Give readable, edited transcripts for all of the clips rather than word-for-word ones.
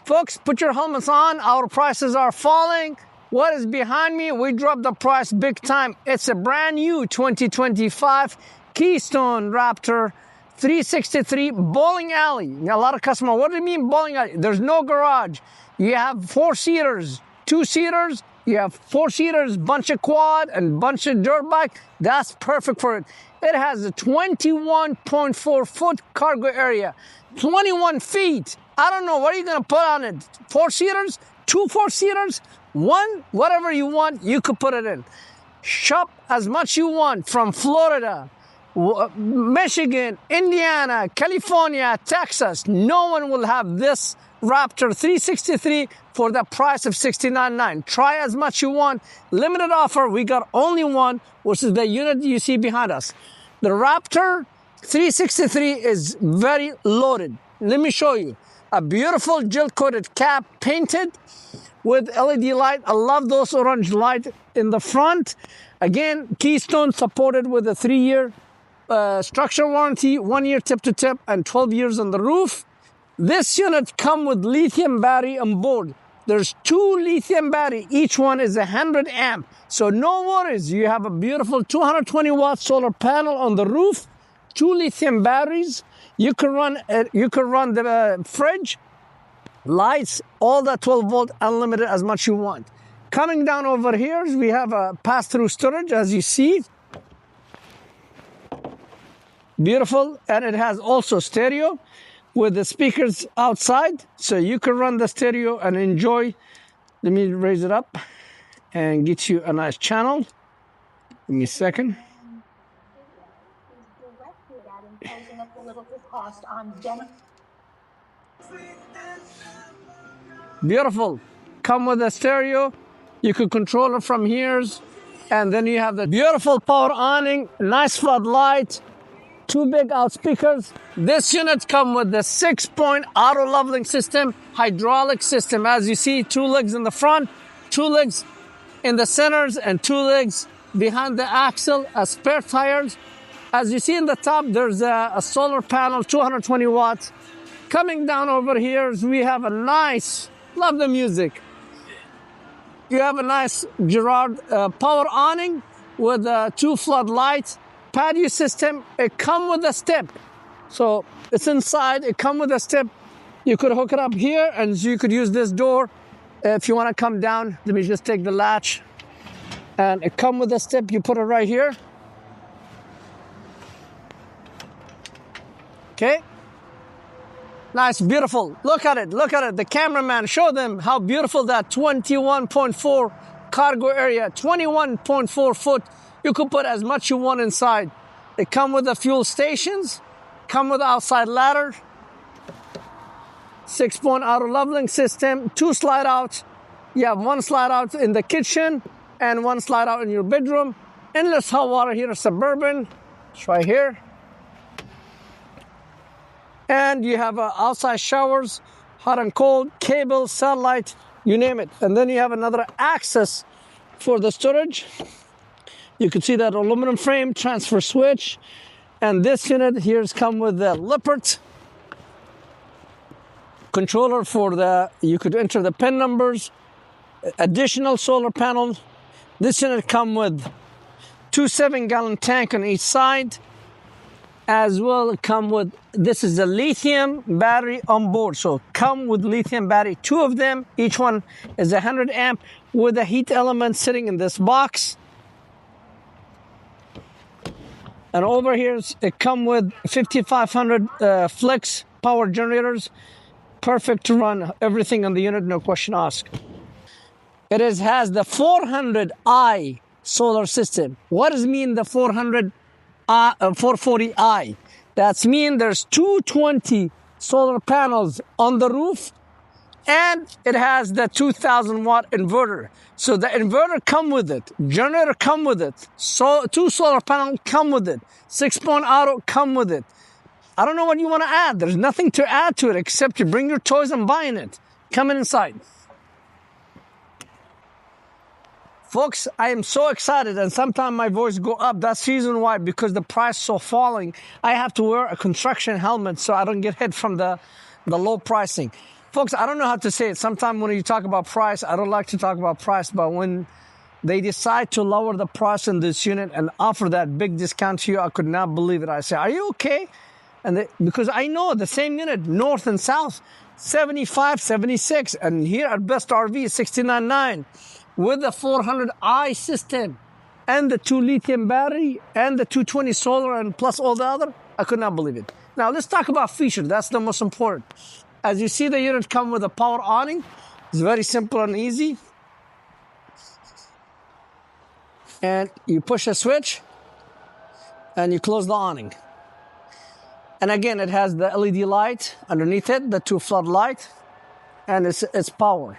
Folks, put your helmets on. Our prices are falling. What is behind me? We dropped the price big time. It's a brand new 2025 Keystone Raptor 363 bowling alley. Now, a lot of customers, what do you mean bowling alley? There's no garage. You have 4-seaters, 2-seaters. You have 4-seaters, bunch of quad and bunch of dirt bike. That's perfect for it. It has a 21.4 foot cargo area, 21 feet. I don't know, what are you gonna put on it? 4-seaters, 2 4-seaters, 1, whatever you want, you could put it in. Shop as much you want from Florida, Michigan, Indiana, California, Texas. No one will have this Raptor 363 for the price of $69.9. Try as much you want. Limited offer. We got only one, which is the unit you see behind us. The Raptor 363 is very loaded. Let me show you. A beautiful gel-coated cap painted with LED light. I love those orange light in the front. Again, Keystone supported with a 3-year structural warranty, 1-year tip-to-tip, and 12 years on the roof. This unit comes with lithium battery on board. There's 2 lithium battery. Each one is 100 amp. So no worries. You have a beautiful 220 watt solar panel on the roof, 2 lithium batteries. You can run the fridge, lights, all that 12 volt, unlimited as much you want. Coming down over here, we have a pass-through storage, as you see. Beautiful, and it has also stereo with the speakers outside, so you can run the stereo and enjoy. Let me raise it up and get you a nice channel. Give me a second. Beautiful. Come with a stereo. You can control it from here, and then you have the beautiful power awning, nice floodlight, 2 big out speakers. This unit comes with the 6-point auto leveling system, hydraulic system. As you see, 2 legs in the front, 2 legs in the centers, and 2 legs behind the axle as spare tires. As you see in the top, there's a solar panel, 220 watts. Coming down over here, we have a nice, love the music. You have a nice Girard power awning with 2 floodlights, patio system. It comes with a step. So it's inside, it comes with a step. You could hook it up here, and you could use this door if you want to come down. Let me just take the latch. And it comes with a step, you put it right here. Okay, nice, beautiful. Look at it, look at it. The cameraman, show them how beautiful that 21.4 cargo area, 21.4 foot. You could put as much you want inside. They come with the fuel stations, come with the outside ladder, 6-point auto leveling system, 2 slide outs. You have 1 slide out in the kitchen and 1 slide out in your bedroom. Endless hot water here, Suburban. It's right here. And you have outside showers, hot and cold, cable, satellite, you name it. And then you have another access for the storage. You can see that aluminum frame, transfer switch. And this unit here has come with the Leopard controller for you could enter the PIN numbers, additional solar panel. This unit comes with 2 7-gallon tank on each side. As well, come with, this is the lithium battery on board. So come with lithium battery, 2 of them. Each one is 100 amp with a heat element sitting in this box. And over here, it come with 5500 flex power generators. Perfect to run everything on the unit, no question asked. It has the 400i solar system. What does mean the 440i? That's mean there's 220 solar panels on the roof, and it has the 2000 watt inverter. So the inverter come with it, generator come with it, so 2 solar panels come with it, 6-point auto come with it. I don't know what you want to add. There's nothing to add to it except you bring your toys and buying it. Come inside. Folks, I am so excited, and sometimes my voice go up. That's the reason why, because the price is so falling. I have to wear a construction helmet so I don't get hit from the low pricing. folks, I don't know how to say it. Sometimes when you talk about price, I don't like to talk about price, but when they decide to lower the price in this unit and offer that big discount to you, I could not believe it. I say, are you okay? And because I know the same unit, north and south, 75, 76. And here at Best RV is 69.9 with the 400i system and the 2 lithium battery and the 220 solar and plus all the other. I could not believe it. Now let's talk about features. That's the most important. As you see, the unit come with a power awning. It's very simple and easy. And you push a switch and you close the awning. And again, it has the LED light underneath it, the 2 floodlight, and it's power.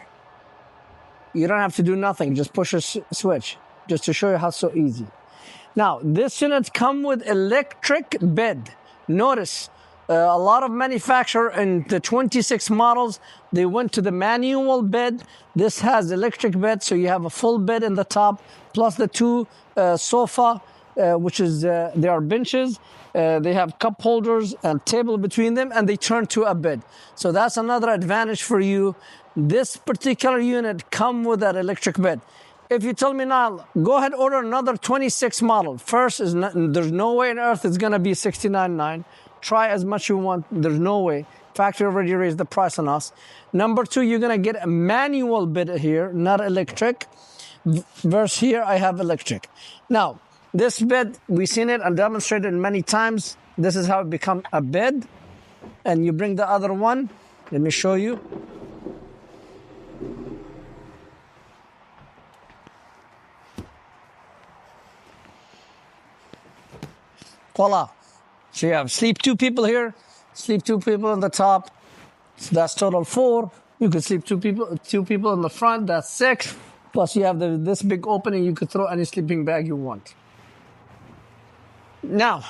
You don't have to do nothing, just push a switch, just to show you how so easy. Now, this unit come with electric bed. Notice, a lot of manufacturer in the 26 models, they went to the manual bed. This has electric bed, so you have a full bed in the top, plus the 2 sofa, which is, they are benches. They have cup holders and table between them, and they turn to a bed. So that's another advantage for you. This particular unit come with that electric bed. If you tell me now, go ahead, order another 26 model. First, there's no way on earth it's going to be 69.9. Try as much you want. There's no way. Factory already raised the price on us. Number 2, you're going to get a manual bed here, not electric. Versus here, I have electric. Now, this bed, we've seen it and demonstrated many times. This is how it becomes a bed. And you bring the other one. Let me show you. Voila. So you have sleep 2 people here, sleep 2 people on the top. So that's total 4. You could sleep 2 people in the front. That's 6. Plus you have this big opening. You could throw any sleeping bag you want. Now,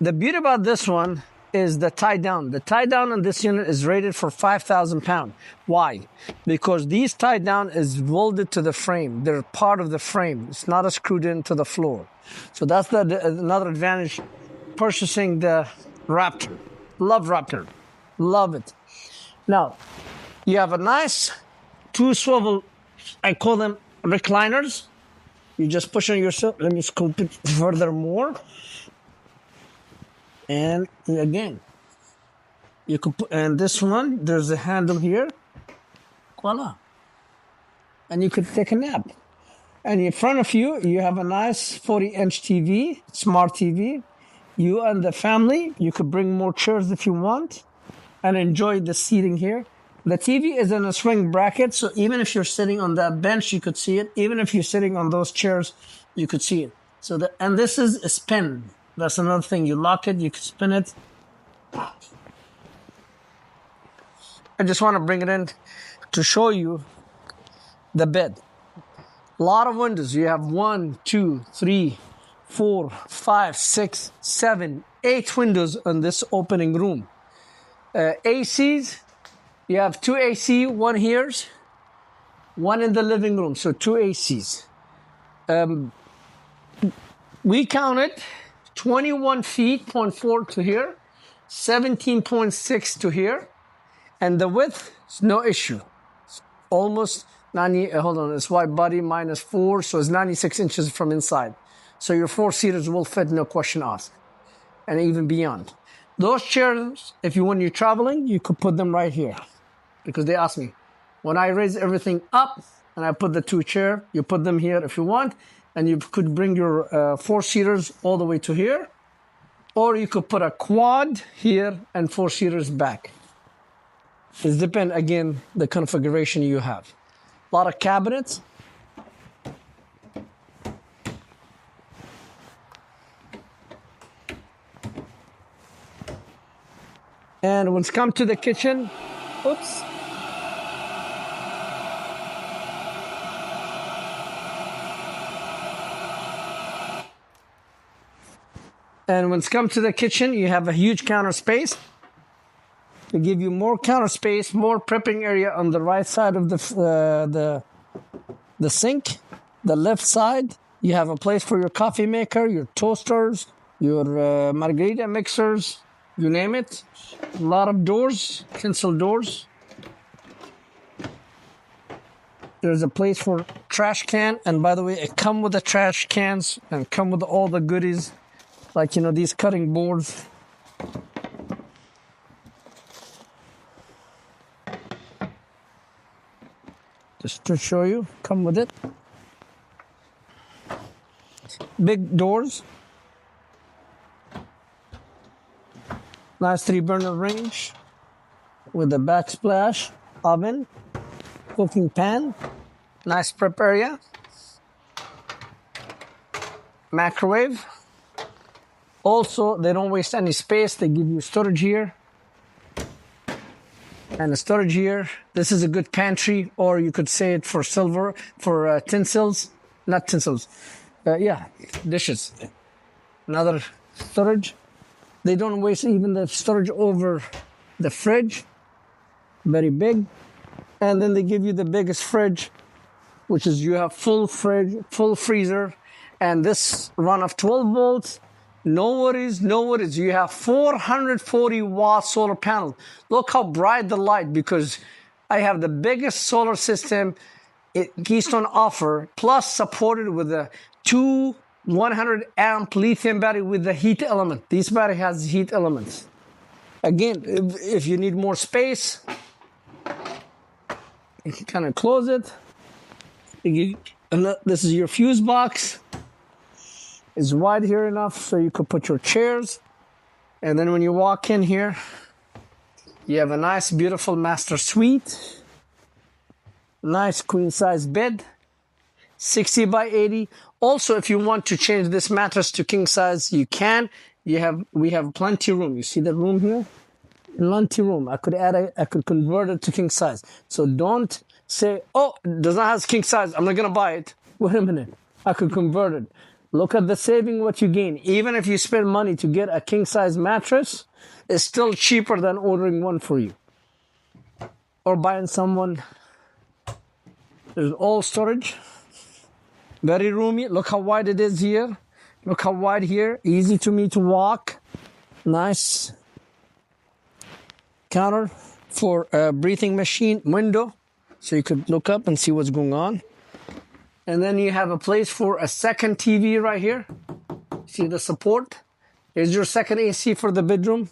the beauty about this one is the tie down. The tie down on this unit is rated for 5,000 pounds. Why? Because these tie down is welded to the frame. They're part of the frame. It's not screwed into the floor. So that's another advantage purchasing the Raptor. Love Raptor. Love it. Now, you have a nice 2 swivel, I call them recliners. You just push on yourself. Let me scoop it further more. And again, you could put, and this one, there's a handle here. Voila. And you could take a nap. And in front of you, you have a nice 40-inch TV, smart TV. You and the family, you could bring more chairs if you want and enjoy the seating here. The TV is in a swing bracket, so even if you're sitting on that bench, you could see it. Even if you're sitting on those chairs, you could see it. And this is a spin. That's another thing. You lock it, you can spin it. I just want to bring it in to show you the bed. A lot of windows. You have 1, 2, 3, 4, 5, 6, 7, 8 windows in this opening room. ACs. You have 2 AC, 1 here, 1 in the living room. So 2 ACs. We counted 21 feet, 0.4 to here, 17.6 to here. And the width is no issue. It's almost 90, it's wide body minus 4, so it's 96 inches from inside. So your 4-seaters will fit, no question asked. And even beyond. Those chairs, when you're traveling, you could put them right here. Because they asked me, when I raise everything up and I put the 2 chairs, you put them here if you want, and you could bring your 4-seaters all the way to here, or you could put a quad here and 4-seaters back. It depends, again, the configuration you have. A lot of cabinets. And when it's come to the kitchen, oops. And when it's come to the kitchen, you have a huge counter space. To give you more counter space, more prepping area on the right side of the sink. The left side, you have a place for your coffee maker, your toasters, your margarita mixers, you name it. A lot of doors, tinsel doors. There's a place for trash can, and by the way, it come with the trash cans and come with all the goodies, like these cutting boards. Just to show you, come with it. Big doors. Nice 3-burner range with a backsplash oven, cooking pan, nice prep area, microwave. Also, they don't waste any space. They give you storage here and a storage here. This is a good pantry, or you could say it for silver, for tinsels, not tinsels. Dishes. Another storage. They don't waste even the storage over the fridge. Very big. And then they give you the biggest fridge, which is you have full fridge, full freezer, and this run of 12 volts. No worries, no worries. You have 440 watt solar panel. Look how bright the light, because I have the biggest solar system Keystone offer, plus supported with a 100 amp lithium battery with the heat element. This battery has heat elements. Again, if you need more space, you can kind of close it. This is your fuse box. It's wide here enough so you could put your chairs. And then when you walk in here, you have a nice, beautiful master suite. Nice queen size bed, 60 by 80. Also, if you want to change this mattress to king size, you can. We have plenty room. You see the room here? Plenty room. I could convert it to king size. So don't say, oh, it does not have king size, I'm not gonna buy it. Wait a minute. I could convert it. Look at the saving, what you gain. Even if you spend money to get a king size mattress, it's still cheaper than ordering one for you. Or buying someone. There's all storage. Very roomy. Look how wide it is here. Look how wide here. Easy to me to walk. Nice counter for a breathing machine. Window, so you could look up and see what's going on. And then you have a place for a second TV right here. See the support? Here's your second AC for the bedroom.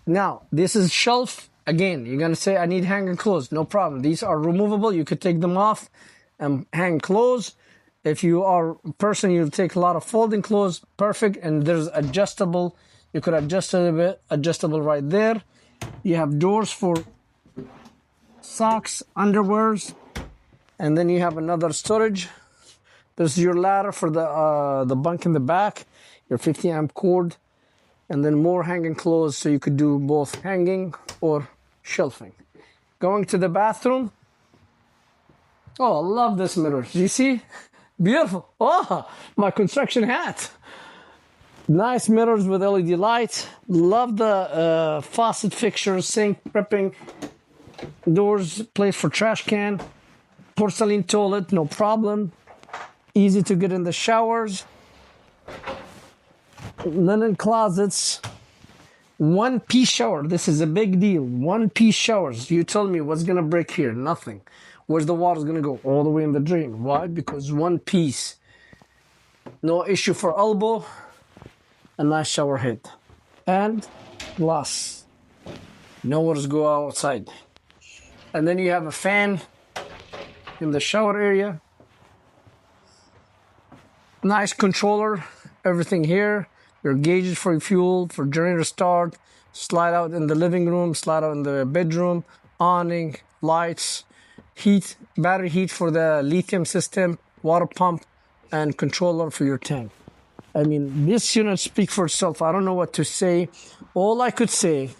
Now, this is shelf. Again, you're going to say, I need hanging clothes. No problem. These are removable. You could take them off and hang clothes. If you are a person, you'll take a lot of folding clothes. Perfect. And there's adjustable. You could adjust it a bit. Adjustable right there. You have doors for socks, underwears. And then you have another storage. This is your ladder for the bunk in the back. Your 50 amp cord. And then more hanging clothes, so you could do both hanging or shelving. Going to the bathroom. Oh, I love this mirror. Do you see? Beautiful. Oh, my construction hat. Nice mirrors with LED light. Love the faucet fixtures, sink, prepping, doors, place for trash can, porcelain toilet, no problem. Easy to get in the showers. Linen closets. One-piece shower. This is a big deal. One-piece showers. You tell me what's going to break here. Nothing. Where's the water going to go? All the way in the drain. Why? Because one piece. No issue for elbow. A nice shower head. And glass. Nowhere to go outside. And then you have a fan in the shower area. Nice controller. Everything here. Your gauges for your fuel, for generator start, slide out in the living room, slide out in the bedroom, awning, lights, heat, battery heat for the lithium system, water pump, and controller for your tank. I mean, this unit speaks for itself. I don't know what to say. All I could say,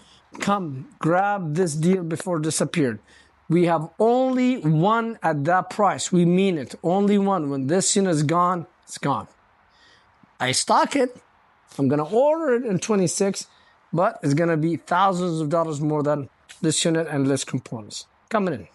come grab this deal before it disappeared. We have only one at that price. We mean it. Only one. When this unit is gone, it's gone. I stock it. I'm going to order it in 26, but it's going to be thousands of dollars more than this unit and less components. Coming in.